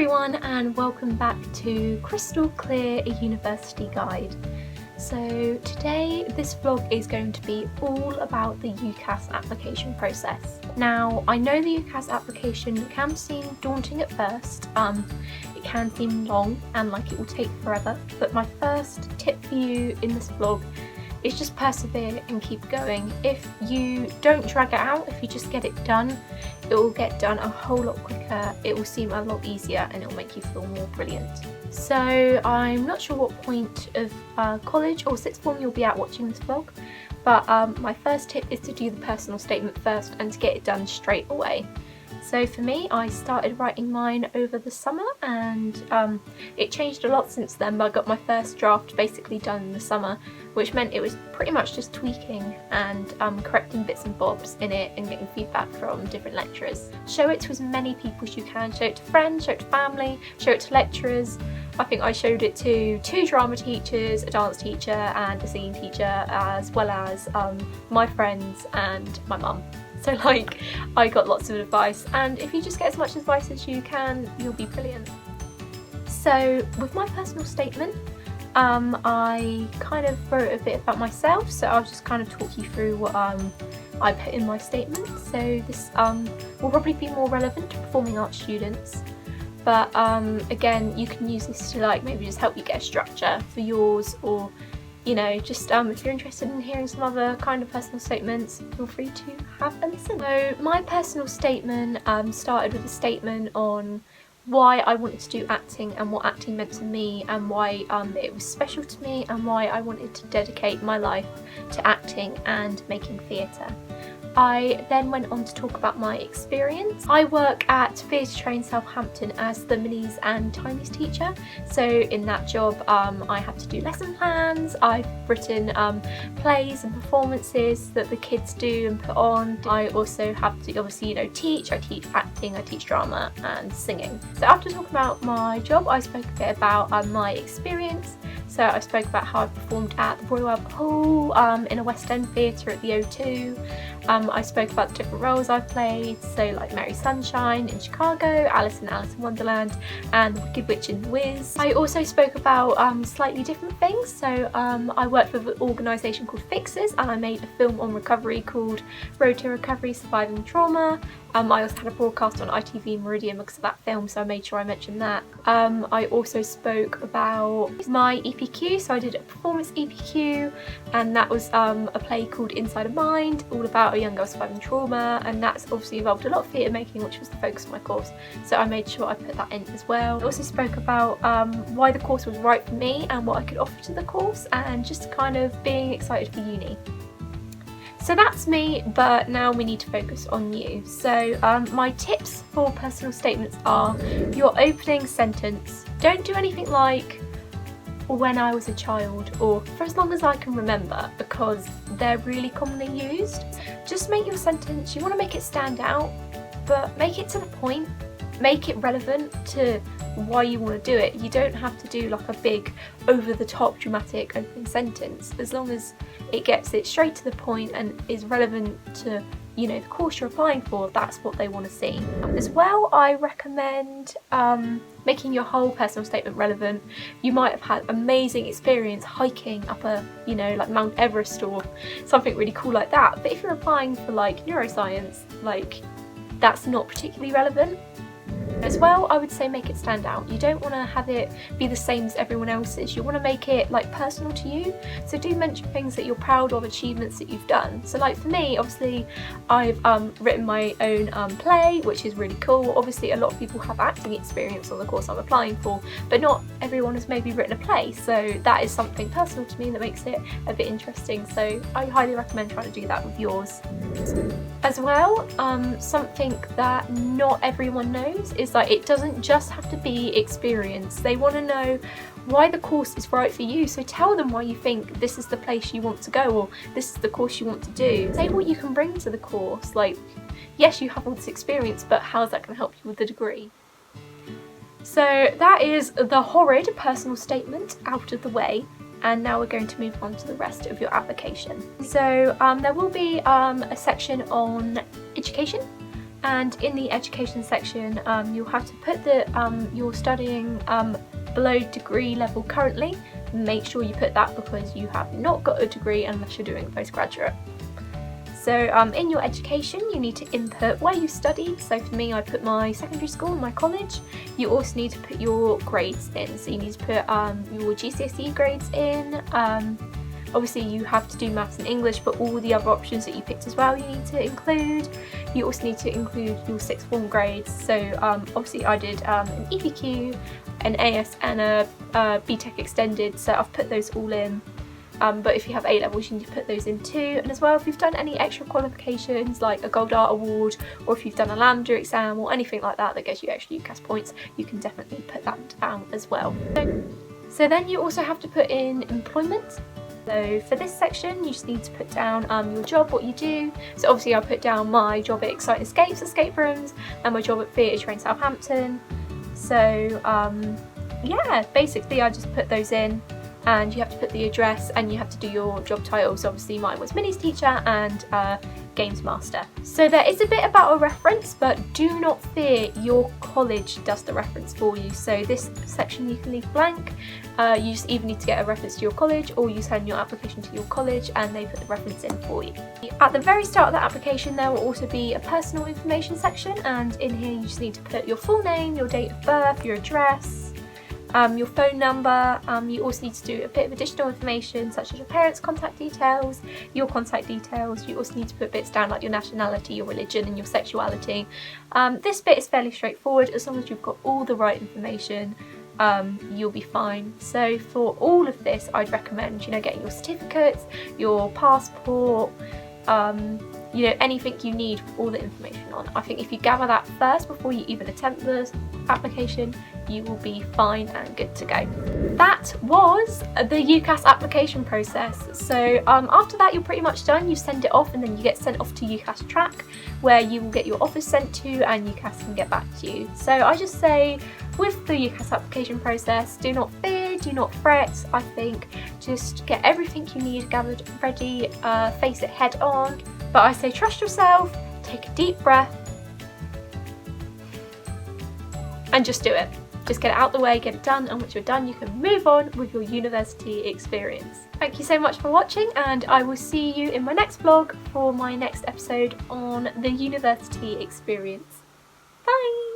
everyone and welcome back to Crystal Clear University Guide. So today this vlog is going to be all about the Ucas application process. Now I know the Ucas application can seem daunting at first, it can seem long and like it will take forever, but my first tip for you in this vlog is just persevere and keep going. If you don't drag it out, if you just get it done, it will get done a whole lot quicker, it will seem a lot easier and it will make you feel more brilliant. So I'm not sure what point of college or sixth form you'll be at watching this vlog, but my first tip is to do the personal statement first and to get it done straight away. So for me, I started writing mine over the summer and it changed a lot since then, but I got my first draft basically done in the summer, which meant it was pretty much just tweaking and correcting bits and bobs in it and getting feedback from different lecturers. Show it to as many people as you can, show it to friends, show it to family, show it to lecturers. I think I showed it to 2 drama teachers, a dance teacher and a singing teacher, as well as my friends and my mum. So like, I got lots of advice, and if you just get as much advice as you can, you'll be brilliant. So with my personal statement, I kind of wrote a bit about myself, so I'll just kind of talk you through what I put in my statement. So this will probably be more relevant to performing arts students, but again, you can use this to like maybe just help you get a structure for yours, or you know, just if you're interested in hearing some other kind of personal statements, feel free to have a listen. So my personal statement started with a statement on why I wanted to do acting and what acting meant to me, and why it was special to me, and why I wanted to dedicate my life to acting and making theatre. I then went on to talk about my experience. I work at Theatre Train Southampton as the minis and timies teacher, so in that job I have to do lesson plans. I've written plays and performances that the kids do and put on. I also have to obviously, you know, teach. I teach acting, I teach drama and singing. So after talking about my job, I spoke a bit about my experience. So I spoke about how I performed at the Royal Albert Hall, in a West End theatre at the O2. I spoke about the different roles I've played, so like Mary Sunshine in Chicago, Alice in Wonderland, and the Wicked Witch in The Wiz. I also spoke about slightly different things, so I worked with an organisation called Fixes, and I made a film on recovery called Road to Recovery Surviving Trauma. I also had a broadcast on ITV Meridian because of that film, so I made sure I mentioned that. I also spoke about my EPQ, so I did a performance EPQ, and that was a play called Inside a Mind, all about a young girl surviving trauma, and that's obviously involved a lot of theatre making, which was the focus of my course, so I made sure I put that in as well. I also spoke about why the course was right for me and what I could offer to the course, and just kind of being excited for uni. So that's me, but now we need to focus on you. So my tips for personal statements are: your opening sentence, don't do anything like "when I was a child" or "for as long as I can remember," because they're really commonly used. Just make your sentence, you want to make it stand out, but make it to the point, make it relevant to why you want to do it. You don't have to do like a big over-the-top dramatic opening sentence, as long as it gets it straight to the point and is relevant to, you know, the course you're applying for. That's what they want to see. As well, I recommend making your whole personal statement relevant. You might have had amazing experience hiking up a, you know, like Mount Everest or something really cool like that, but if you're applying for like neuroscience, like that's not particularly relevant. As well, I would say make it stand out. You don't want to have it be the same as everyone else's. You want to make it like personal to you. So do mention things that you're proud of, achievements that you've done. So like for me, obviously I've written my own play, which is really cool. Obviously a lot of people have acting experience on the course I'm applying for, but not everyone has maybe written a play. So that is something personal to me that makes it a bit interesting. So I highly recommend trying to do that with yours. As well, something that not everyone knows is like it doesn't just have to be experience. They want to know why the course is right for you, so tell them why you think this is the place you want to go, or this is the course you want to do. Say what you can bring to the course, like yes, you have all this experience, but how's that going to help you with the degree? So that is the horrid personal statement out of the way. And now we're going to move on to the rest of your application. So there will be a section on education, And in the education section, you'll have to put that you're studying below degree level currently. Make sure you put that because you have not got a degree unless you're doing postgraduate. So in your education, you need to input where you studied. So for me, I put my secondary school and my college. You also need to put your grades in. So you need to put your GCSE grades in. Obviously you have to do maths and English, but all the other options that you picked as well you need to include. You also need to include your sixth form grades. So obviously I did an EPQ, an AS and a BTEC extended, so I've put those all in. But if you have A levels, you need to put those in too. And as well, if you've done any extra qualifications like a Gold Art Award, or if you've done a Lambda exam or anything like that that gets you extra Ucas points, you can definitely put that down as well. So then you also have to put in employment. So for this section, you just need to put down your job, what you do. So obviously I put down my job at Exciting Escapes escape rooms and my job at Theatre Train Southampton. So yeah, basically I just put those in, and you have to put the address and you have to do your job titles. Obviously mine was Minnie's teacher and Games Master. So there is a bit about a reference, but do not fear, your college does the reference for you. So this section you can leave blank. You just either need to get a reference to your college, or you send your application to your college and they put the reference in for you. At the very start of the application there will also be a personal information section, and in here you just need to put your full name, your date of birth, your address, your phone number. You also need to do a bit of additional information such as your parents' contact details, your contact details. You also need to put bits down like your nationality, your religion and your sexuality. This bit is fairly straightforward. As long as you've got all the right information, you'll be fine. So for all of this, I'd recommend, getting your certificates, your passport, anything you need with all the information on. I think if you gather that first before you even attempt the application, you will be fine and good to go. That was the Ucas application process. So after that, you're pretty much done. You send it off and then you get sent off to Ucas Track, where you will get your offers sent to and Ucas can get back to you. So I just say, with the Ucas application process, do not fear, do not fret. I think just get everything you need gathered ready, face it head on. But I say trust yourself, take a deep breath, and just do it. Just get it out the way, get it done, and once you're done you can move on with your university experience. Thank you so much for watching, and I will see you in my next vlog for my next episode on the university experience. Bye!